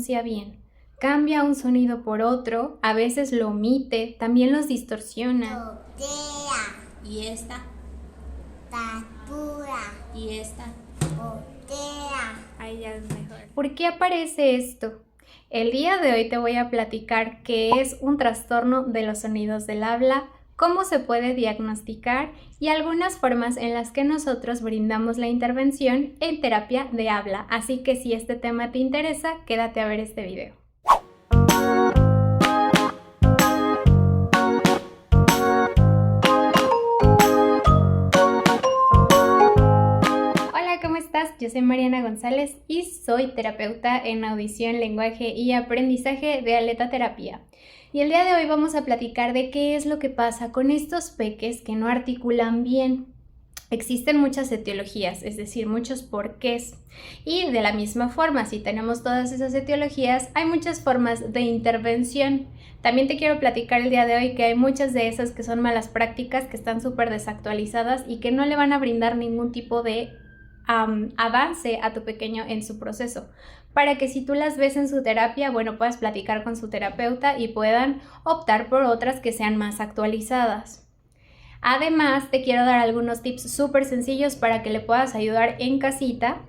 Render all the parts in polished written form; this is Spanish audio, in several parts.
pronuncia bien. Cambia un sonido por otro, a veces lo omite, también los distorsiona. Botella. Y esta. Basura. Y esta. Botella. Ahí ya es mejor. ¿Por qué aparece esto? El día de hoy te voy a platicar qué es un trastorno de los sonidos del habla, cómo se puede diagnosticar y algunas formas en las que nosotros brindamos la intervención en terapia de habla. Así que si este tema te interesa, quédate a ver este video. Hola, ¿cómo estás? Yo soy Mariana González y soy terapeuta en audición, lenguaje y aprendizaje de Aletaterapia. Y el día de hoy vamos a platicar de qué es lo que pasa con estos peques que no articulan bien. Existen muchas etiologías, es decir, muchos porqués. Y de la misma forma, si tenemos todas esas etiologías, hay muchas formas de intervención. También te quiero platicar el día de hoy que hay muchas de esas que son malas prácticas, que están súper desactualizadas y que no le van a brindar ningún tipo de avance a tu pequeño en su proceso, para que si tú las ves en su terapia, bueno, puedas platicar con su terapeuta y puedan optar por otras que sean más actualizadas. Además, te quiero dar algunos tips súper sencillos para que le puedas ayudar en casita,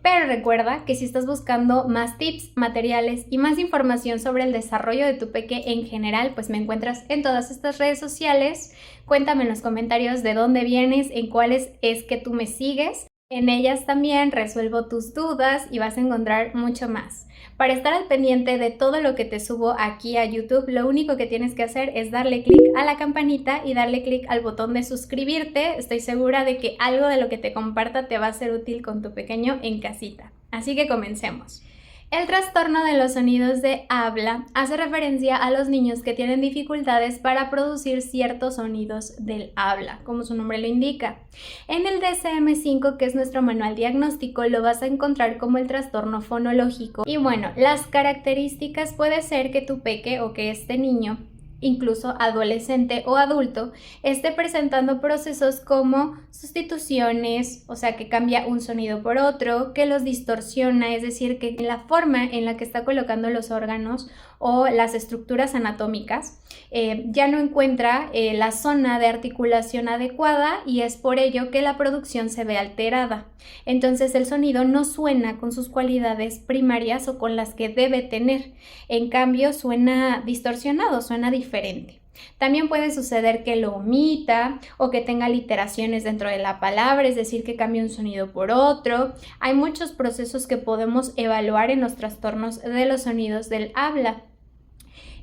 pero recuerda que si estás buscando más tips, materiales y más información sobre el desarrollo de tu peque en general, pues me encuentras en todas estas redes sociales. Cuéntame en los comentarios de dónde vienes, en cuáles es que tú me sigues. En ellas también resuelvo tus dudas y vas a encontrar mucho más. Para estar al pendiente de todo lo que te subo aquí a YouTube, lo único que tienes que hacer es darle clic a la campanita y darle clic al botón de suscribirte. Estoy segura de que algo de lo que te comparta te va a ser útil con tu pequeño en casita. Así que comencemos. El trastorno de los sonidos de habla hace referencia a los niños que tienen dificultades para producir ciertos sonidos del habla, como su nombre lo indica. En el DSM-5, que es nuestro manual diagnóstico, lo vas a encontrar como el trastorno fonológico. Y bueno, las características puede ser que tu peque o que este niño, incluso adolescente o adulto, esté presentando procesos como sustituciones, o sea que cambia un sonido por otro, que los distorsiona, es decir, que la forma en la que está colocando los órganos o las estructuras anatómicas ya no encuentra la zona de articulación adecuada y es por ello que la producción se ve alterada. Entonces el sonido no suena con sus cualidades primarias o con las que debe tener. En cambio suena distorsionado, suena diferente. También puede suceder que lo omita o que tenga literaciones dentro de la palabra, es decir, que cambie un sonido por otro. Hay muchos procesos que podemos evaluar en los trastornos de los sonidos del habla.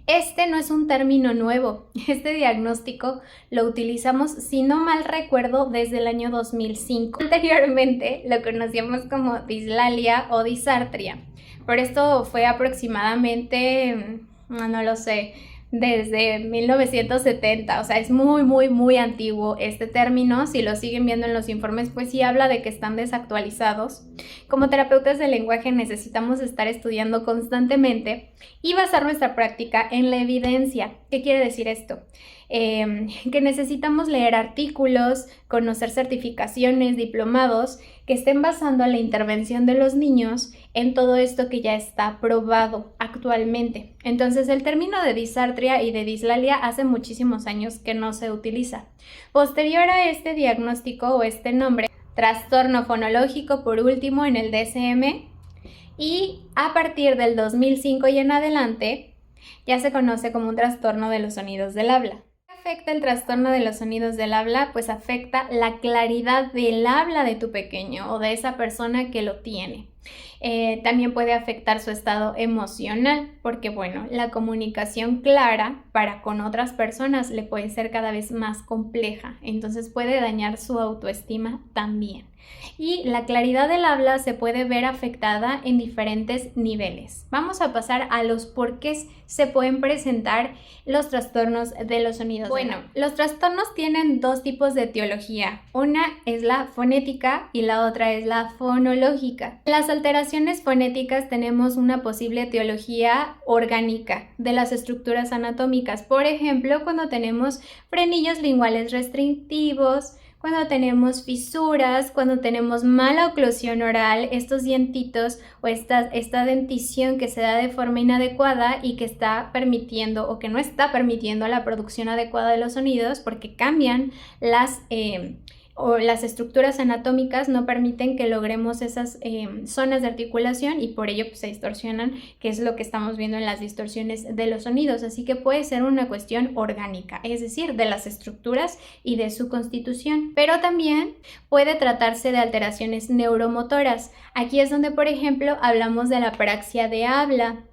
Este no es un término nuevo, este diagnóstico lo utilizamos, si no mal recuerdo, desde el año 2005. Anteriormente lo conocíamos como dislalia o disartria, pero esto fue aproximadamente, no lo sé, desde 1970, o sea, es muy antiguo este término. Si lo siguen viendo en los informes, pues sí habla de que están desactualizados. Como terapeutas de lenguaje necesitamos estar estudiando constantemente y basar nuestra práctica en la evidencia. ¿Qué quiere decir esto? Que necesitamos leer artículos, conocer certificaciones, diplomados que estén basando la intervención de los niños en todo esto que ya está probado actualmente. Entonces el término de disartria y de dislalia hace muchísimos años que no se utiliza. Posterior a este diagnóstico o este nombre, trastorno fonológico por último en el DSM, y a partir del 2005 y en adelante ya se conoce como un trastorno de los sonidos del habla. ¿Qué afecta el trastorno de los sonidos del habla? Pues afecta la claridad del habla de tu pequeño o de esa persona que lo tiene. También puede afectar su estado emocional, porque bueno, la comunicación clara para con otras personas le puede ser cada vez más compleja, entonces puede dañar su autoestima también. Y la claridad del habla se puede ver afectada en diferentes niveles. Vamos a pasar a los porqués se pueden presentar los trastornos de los sonidos. Bueno, los trastornos tienen dos tipos de etiología. Una es la fonética y la otra es la fonológica. En las alteraciones fonéticas tenemos una posible etiología orgánica de las estructuras anatómicas. Por ejemplo, cuando tenemos frenillos linguales restrictivos, cuando tenemos fisuras, cuando tenemos mala oclusión oral, estos dientitos o esta dentición que se da de forma inadecuada y que está permitiendo o que no está permitiendo la producción adecuada de los sonidos porque cambian las estructuras anatómicas, no permiten que logremos esas zonas de articulación y por ello pues, se distorsionan, que es lo que estamos viendo en las distorsiones de los sonidos. Así que puede ser una cuestión orgánica, es decir, de las estructuras y de su constitución. Pero también puede tratarse de alteraciones neuromotoras. Aquí es donde, por ejemplo, hablamos de la apraxia de habla.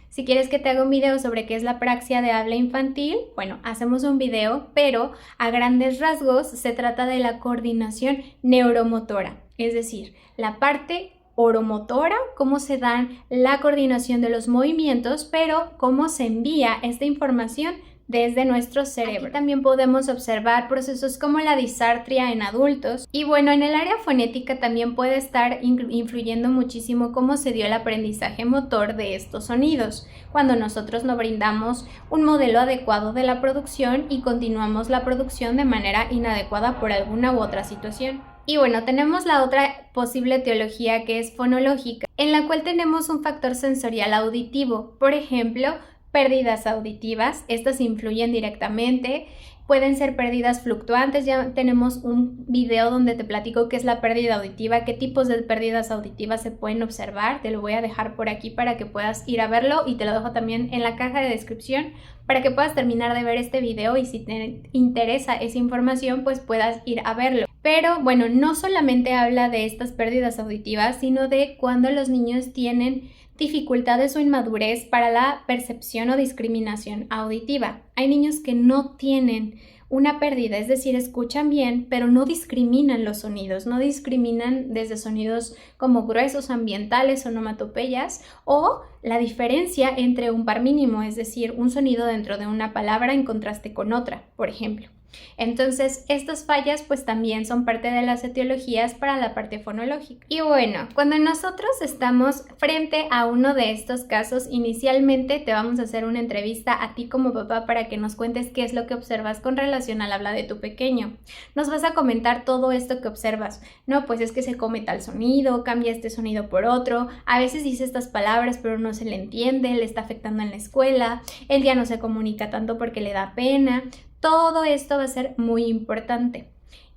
Si quieres que te haga un video sobre qué es la apraxia de habla infantil, bueno, hacemos un video, pero a grandes rasgos se trata de la coordinación neuromotora, es decir, la parte oromotora, cómo se dan la coordinación de los movimientos, pero cómo se envía esta información desde nuestro cerebro. Aquí también podemos observar procesos como la disartria en adultos y bueno, en el área fonética también puede estar influyendo muchísimo cómo se dio el aprendizaje motor de estos sonidos, cuando nosotros no brindamos un modelo adecuado de la producción y continuamos la producción de manera inadecuada por alguna u otra situación. Y bueno, tenemos la otra posible etiología que es fonológica, en la cual tenemos un factor sensorial auditivo, por ejemplo, pérdidas auditivas, estas influyen directamente, pueden ser pérdidas fluctuantes, ya tenemos un video donde te platico qué es la pérdida auditiva, qué tipos de pérdidas auditivas se pueden observar, te lo voy a dejar por aquí para que puedas ir a verlo y te lo dejo también en la caja de descripción para que puedas terminar de ver este video y si te interesa esa información pues puedas ir a verlo. Pero bueno, no solamente habla de estas pérdidas auditivas, sino de cuando los niños tienen dificultades o inmadurez para la percepción o discriminación auditiva. Hay niños que no tienen una pérdida, es decir, escuchan bien, pero no discriminan los sonidos, no discriminan desde sonidos como gruesos, ambientales, onomatopeyas o la diferencia entre un par mínimo, es decir, un sonido dentro de una palabra en contraste con otra, por ejemplo. Entonces, estas fallas pues también son parte de las etiologías para la parte fonológica. Y bueno, cuando nosotros estamos frente a uno de estos casos, inicialmente te vamos a hacer una entrevista a ti como papá para que nos cuentes qué es lo que observas con relación al habla de tu pequeño. Nos vas a comentar todo esto que observas. No, pues es que se come tal sonido, cambia este sonido por otro, a veces dice estas palabras pero no se le entiende, le está afectando en la escuela, él ya no se comunica tanto porque le da pena. Todo esto va a ser muy importante.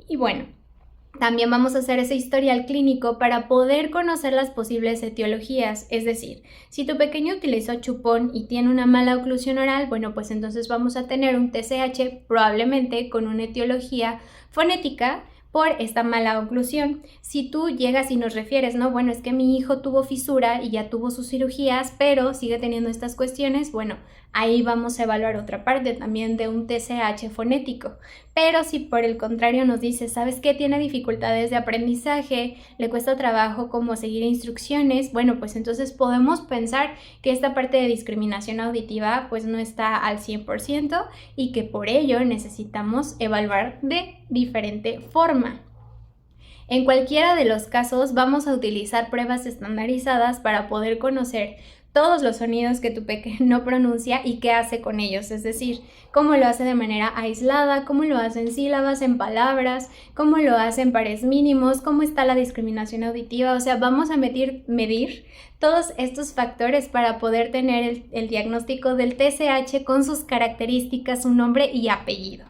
Y bueno, también vamos a hacer ese historial clínico para poder conocer las posibles etiologías. Es decir, si tu pequeño utilizó chupón y tiene una mala oclusión oral, bueno, pues entonces vamos a tener un TSH probablemente con una etiología fonética por esta mala oclusión. Si tú llegas y nos refieres, no, bueno, es que mi hijo tuvo fisura y ya tuvo sus cirugías, pero sigue teniendo estas cuestiones, bueno, ahí vamos a evaluar otra parte también de un TSH fonético. Pero si por el contrario nos dice, ¿sabes qué? Tiene dificultades de aprendizaje, le cuesta trabajo como seguir instrucciones, bueno, pues entonces podemos pensar que esta parte de discriminación auditiva pues no está al 100% y que por ello necesitamos evaluar de diferente forma. En cualquiera de los casos vamos a utilizar pruebas estandarizadas para poder conocer todos los sonidos que tu pequeño no pronuncia y qué hace con ellos, es decir, cómo lo hace de manera aislada, cómo lo hace en sílabas, en palabras, cómo lo hace en pares mínimos, cómo está la discriminación auditiva, o sea, vamos a medir todos estos factores para poder tener el diagnóstico del TSH con sus características, su nombre y apellido.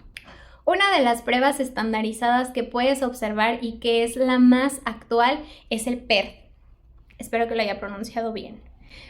Una de las pruebas estandarizadas que puedes observar y que es la más actual es el PERT. Espero que lo haya pronunciado bien.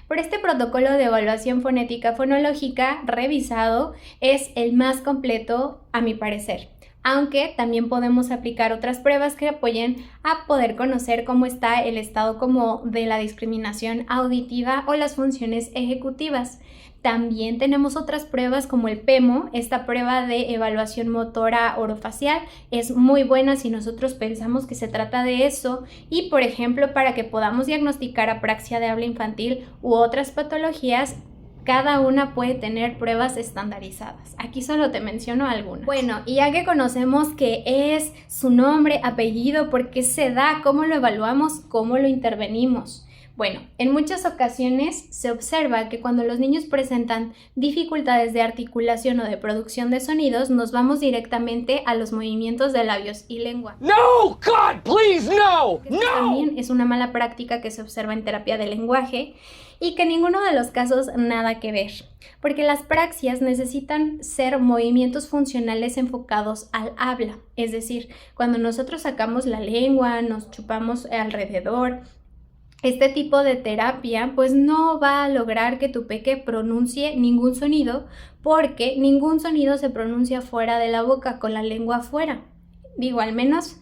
Por este protocolo de evaluación fonética fonológica revisado es el más completo a mi parecer, aunque también podemos aplicar otras pruebas que apoyen a poder conocer cómo está el estado como de la discriminación auditiva o las funciones ejecutivas. También tenemos otras pruebas como el PEMO, esta prueba de evaluación motora orofacial es muy buena si nosotros pensamos que se trata de eso y, por ejemplo, para que podamos diagnosticar apraxia de habla infantil u otras patologías, cada una puede tener pruebas estandarizadas. Aquí solo te menciono algunas. Bueno, y ya que conocemos qué es, su nombre, apellido, por qué se da, cómo lo evaluamos, cómo lo intervenimos. Bueno, en muchas ocasiones se observa que cuando los niños presentan dificultades de articulación o de producción de sonidos, nos vamos directamente a los movimientos de labios y lengua. No, God, please, no, Esto no. también es una mala práctica que se observa en terapia del lenguaje y que en ninguno de los casos nada que ver, porque las praxias necesitan ser movimientos funcionales enfocados al habla, es decir, cuando nosotros sacamos la lengua, nos chupamos alrededor. Este tipo de terapia pues no va a lograr que tu peque pronuncie ningún sonido porque ningún sonido se pronuncia fuera de la boca con la lengua afuera. Digo, al menos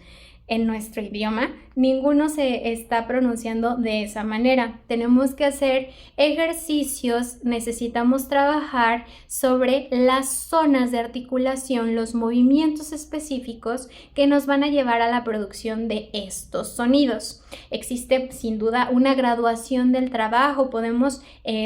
en nuestro idioma, ninguno se está pronunciando de esa manera. Tenemos que hacer ejercicios, necesitamos trabajar sobre las zonas de articulación, los movimientos específicos que nos van a llevar a la producción de estos sonidos. Existe sin duda una graduación del trabajo, podemos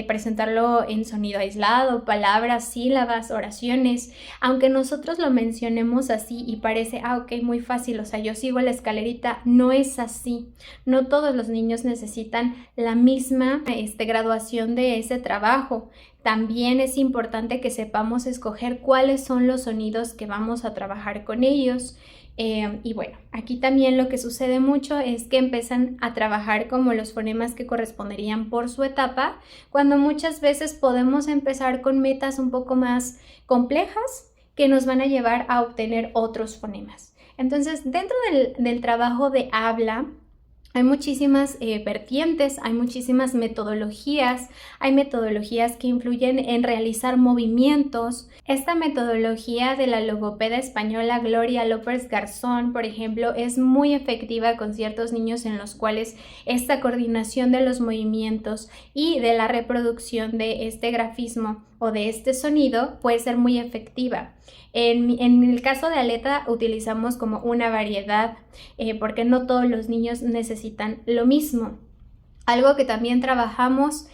presentarlo en sonido aislado, palabras, sílabas, oraciones, aunque nosotros lo mencionemos así y parece, ok, muy fácil, o sea, yo sigo la escalerita, no es así. No todos los niños necesitan la misma graduación de ese trabajo. También es importante que sepamos escoger cuáles son los sonidos que vamos a trabajar con ellos. Y bueno, aquí también lo que sucede mucho es que empiezan a trabajar como los fonemas que corresponderían por su etapa, cuando muchas veces podemos empezar con metas un poco más complejas que nos van a llevar a obtener otros fonemas. Entonces, dentro del trabajo de habla, hay muchísimas vertientes, hay muchísimas metodologías, hay metodologías que influyen en realizar movimientos. Esta metodología de la logopeda española Gloria López Garzón, por ejemplo, es muy efectiva con ciertos niños en los cuales esta coordinación de los movimientos y de la reproducción de este grafismo o de este sonido puede ser muy efectiva. En el caso de Aleta utilizamos como una variedad porque no todos los niños necesitan lo mismo. Algo que también trabajamos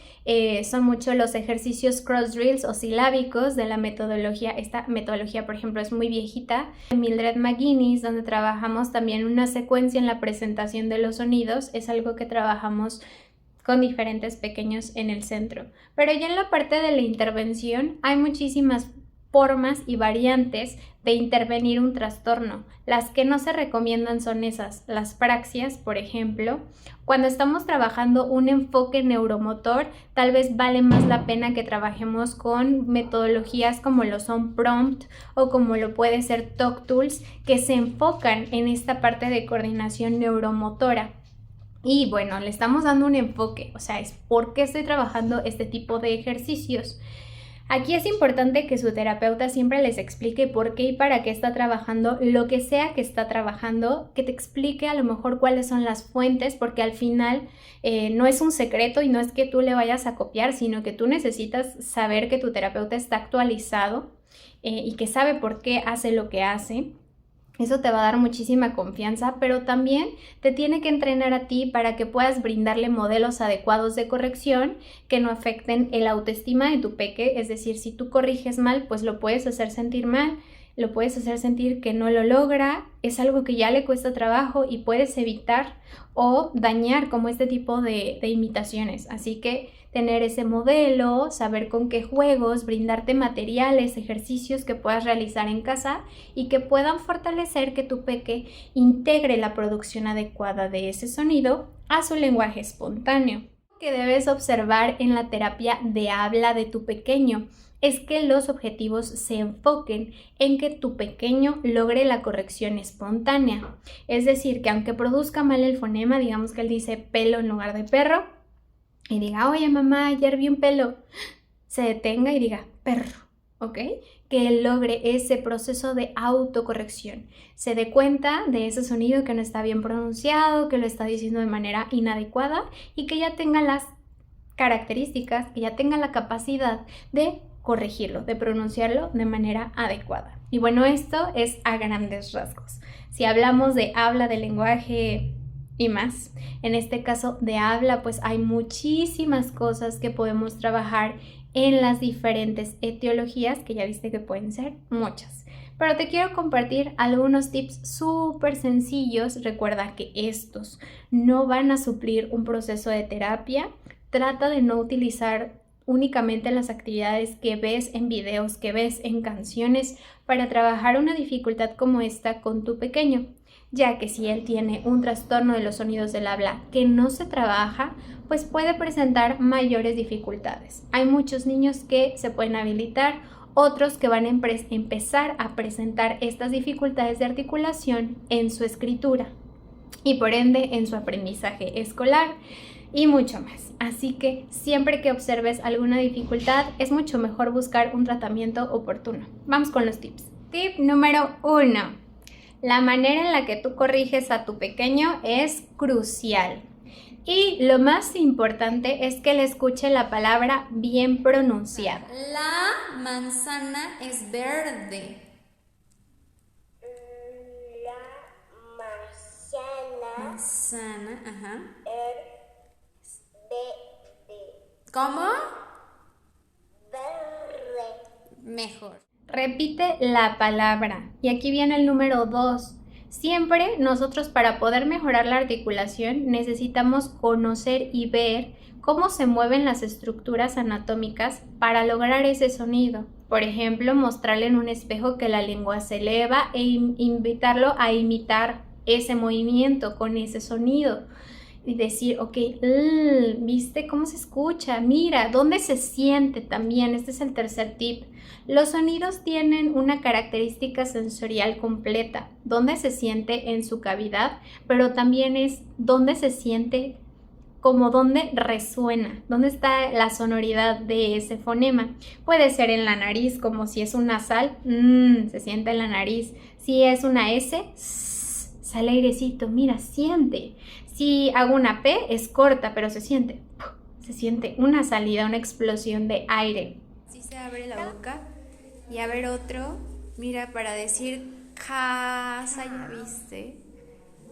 son mucho los ejercicios cross drills o silábicos de la metodología. Esta metodología, por ejemplo, es muy viejita. Mildred McGuinness, donde trabajamos también una secuencia en la presentación de los sonidos, es algo que trabajamos con diferentes pequeños en el centro. Pero ya en la parte de la intervención hay muchísimas formas y variantes de intervenir un trastorno. Las que no se recomiendan son esas, las praxias, por ejemplo. Cuando estamos trabajando un enfoque neuromotor, tal vez vale más la pena que trabajemos con metodologías como lo son prompt o como lo puede ser Talk Tools, que se enfocan en esta parte de coordinación neuromotora. Y bueno, le estamos dando un enfoque, o sea, es por qué estoy trabajando este tipo de ejercicios. Aquí es importante que su terapeuta siempre les explique por qué y para qué está trabajando lo que sea que está trabajando, que te explique a lo mejor cuáles son las fuentes, porque al final no es un secreto y no es que tú le vayas a copiar, sino que tú necesitas saber que tu terapeuta está actualizado y que sabe por qué hace lo que hace. Eso te va a dar muchísima confianza, pero también te tiene que entrenar a ti para que puedas brindarle modelos adecuados de corrección que no afecten el autoestima de tu peque. Es decir, si tú corriges mal, pues lo puedes hacer sentir mal, lo puedes hacer sentir que no lo logra, es algo que ya le cuesta trabajo y puedes evitar o dañar como este tipo de imitaciones. Así que tener ese modelo, saber con qué juegos, brindarte materiales, ejercicios que puedas realizar en casa y que puedan fortalecer que tu peque integre la producción adecuada de ese sonido a su lenguaje espontáneo. Lo que debes observar en la terapia de habla de tu pequeño es que los objetivos se enfoquen en que tu pequeño logre la corrección espontánea. Es decir, que aunque produzca mal el fonema, digamos que él dice pelo en lugar de perro, y diga, oye mamá, ayer vi un pelo, se detenga y diga perro, ¿ok? Que él logre ese proceso de autocorrección, se dé cuenta de ese sonido que no está bien pronunciado, que lo está diciendo de manera inadecuada y que ya tenga las características, que ya tenga la capacidad de corregirlo, de pronunciarlo de manera adecuada. Y bueno, esto es a grandes rasgos. Si hablamos de habla, de lenguaje y más, en este caso de habla, pues hay muchísimas cosas que podemos trabajar en las diferentes etiologías, que ya viste que pueden ser muchas. pero te quiero compartir algunos tips súper sencillos. Recuerda que estos no van a suplir un proceso de terapia. Trata de no utilizar únicamente las actividades que ves en videos, que ves en canciones para trabajar una dificultad como esta con tu pequeño, ya que si él tiene un trastorno de los sonidos del habla que no se trabaja, pues puede presentar mayores dificultades. Hay muchos niños que se pueden habilitar, otros que van a empezar a presentar estas dificultades de articulación en su escritura y por ende en su aprendizaje escolar y mucho más. Así que siempre que observes alguna dificultad es mucho mejor buscar un tratamiento oportuno. Vamos con los tips. Tip número 1. La manera en la que tú corriges a tu pequeño es crucial. Y lo más importante es que le escuche la palabra bien pronunciada. La manzana es verde. La Manzana, ajá. es verde. ¿Cómo? Verde. Mejor. Repite la palabra. Y aquí viene el número 2. Siempre nosotros, para poder mejorar la articulación, necesitamos conocer y ver cómo se mueven las estructuras anatómicas para lograr ese sonido. Por ejemplo, mostrarle en un espejo que la lengua se eleva e invitarlo a imitar ese movimiento con ese sonido. Y decir, ok, ¿viste cómo se escucha? Mira, ¿dónde se siente también? Este es el tercer tip. Los sonidos tienen una característica sensorial completa, dónde se siente en su cavidad, pero también es dónde se siente, como dónde resuena, dónde está la sonoridad de ese fonema. Puede ser en la nariz, como si es un nasal, se siente en la nariz. Si es una S, sale airecito, mira, siente. Si hago una P, es corta, pero se siente una salida, una explosión de aire. Si se abre la boca y a ver otro, mira, para decir casa, ¿ya viste?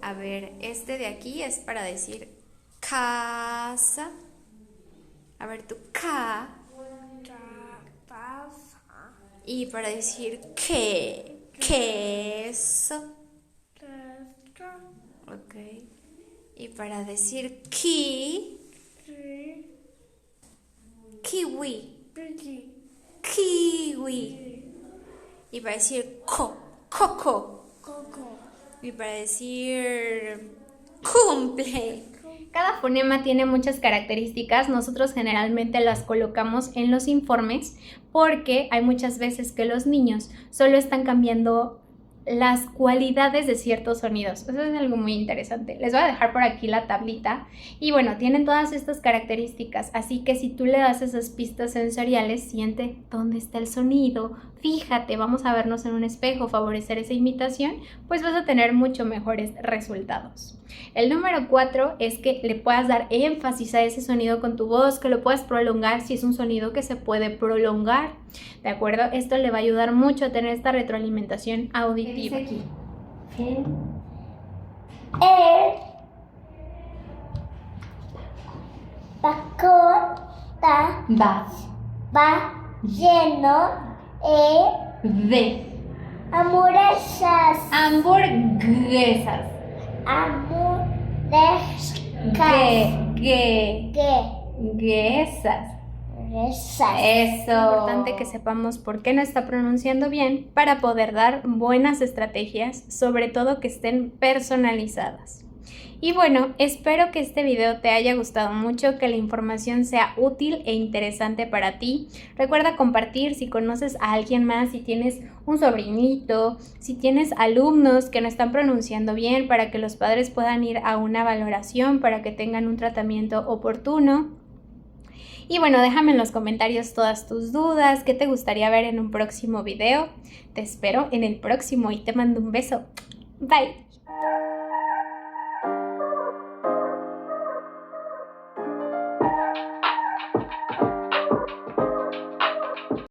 A ver, este de aquí es para decir casa. A ver, tu K. Y para decir queso. Ok. Y para decir kiwi. Kiwi. Y para decir coco. Y para decir cumple. Cada fonema tiene muchas características. Nosotros generalmente las colocamos en los informes porque hay muchas veces que los niños solo están cambiando las cualidades de ciertos sonidos. Eso es algo muy interesante. Les voy a dejar por aquí la tablita y bueno, tienen todas estas características, así que si tú le das esas pistas sensoriales, siente dónde está el sonido, fíjate, vamos a vernos en un espejo, favorecer esa imitación, pues vas a tener mucho mejores resultados. El número 4 es que le puedas dar énfasis a ese sonido con tu voz, que lo puedas prolongar si es un sonido que se puede prolongar, ¿de acuerdo? Esto le va a ayudar mucho a tener esta retroalimentación auditiva. ¿Qué dice aquí? Bacota va lleno De hamburguesas. hamburguesas. Guesas. Es importante que sepamos por qué no está pronunciando bien para poder dar buenas estrategias, sobre todo que estén personalizadas. Y bueno, espero que este video te haya gustado mucho, que la información sea útil e interesante para ti. Recuerda compartir si conoces a alguien más, si tienes un sobrinito, si tienes alumnos que no están pronunciando bien, para que los padres puedan ir a una valoración, para que tengan un tratamiento oportuno. Y bueno, déjame en los comentarios todas tus dudas, qué te gustaría ver en un próximo video. Te espero en el próximo y te mando un beso. Bye.